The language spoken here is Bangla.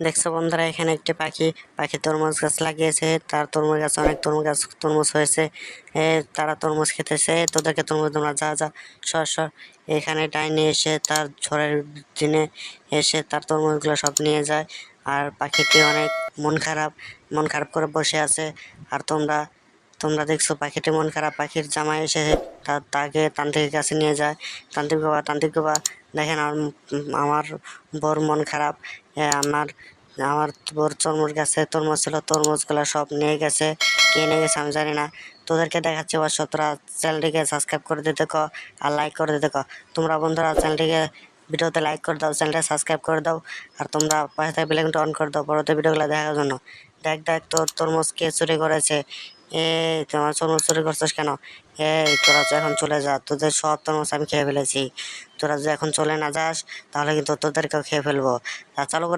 দেখছো বন্ধুরা, এখানে একটি পাখি তরমুজ গাছ লাগিয়েছে। তার তরমুজ গাছে অনেক তরমুজ হয়েছে। তারা তরমুজ খেতেছে। তোদেরকে তরমুজ, তোমরা যা যা সর এখানে ডাইনে এসে তার ঝড়ের দিনে এসে তার তরমুজগুলো সব নিয়ে যায়। আর পাখিটি অনেক মন খারাপ করে বসে আছে। আর তোমরা তোমরা দেখছো পাখিটি মন খারাপ। পাখির জামাই এসে তাকে তান্ত্রিকের কাছে নিয়ে যায়। তান্ত্রিক বাবা দেখেন, আমার বর মন খারাপ। আমার আমার বর তরমুজ গাছে তরমুজ ছিল, তরমুজগুলো সব নিয়ে গেছে। কে নিয়ে গেছে আমি জানি না। তোদেরকে দেখাচ্ছি অবশ্য। তোরা চ্যানেলটিকে সাবস্ক্রাইব করে দিতে কো আর লাইক করে দিতে কো। তোমরা বন্ধুরা চ্যানেলটিকে ভিডিওতে লাইক করে দাও, চ্যানেলটা সাবস্ক্রাইব করে দাও। আর তোমরা পাশে থাকা বেল আইকনটা অন করে দাও পরবর্তী ভিডিওগুলো দেখার জন্য। দেখ তোর তরমুজ কে চুরি করেছে। তোমার তরমুজ চুরি করছিস কেন? তোরা তো এখন চলে যা, তোদের সব তরমুজ আমি খেয়ে ফেলেছি। তোরা যদি এখন চলে না যাস তাহলে কিন্তু তোদেরকেও খেয়ে ফেলবো। চালু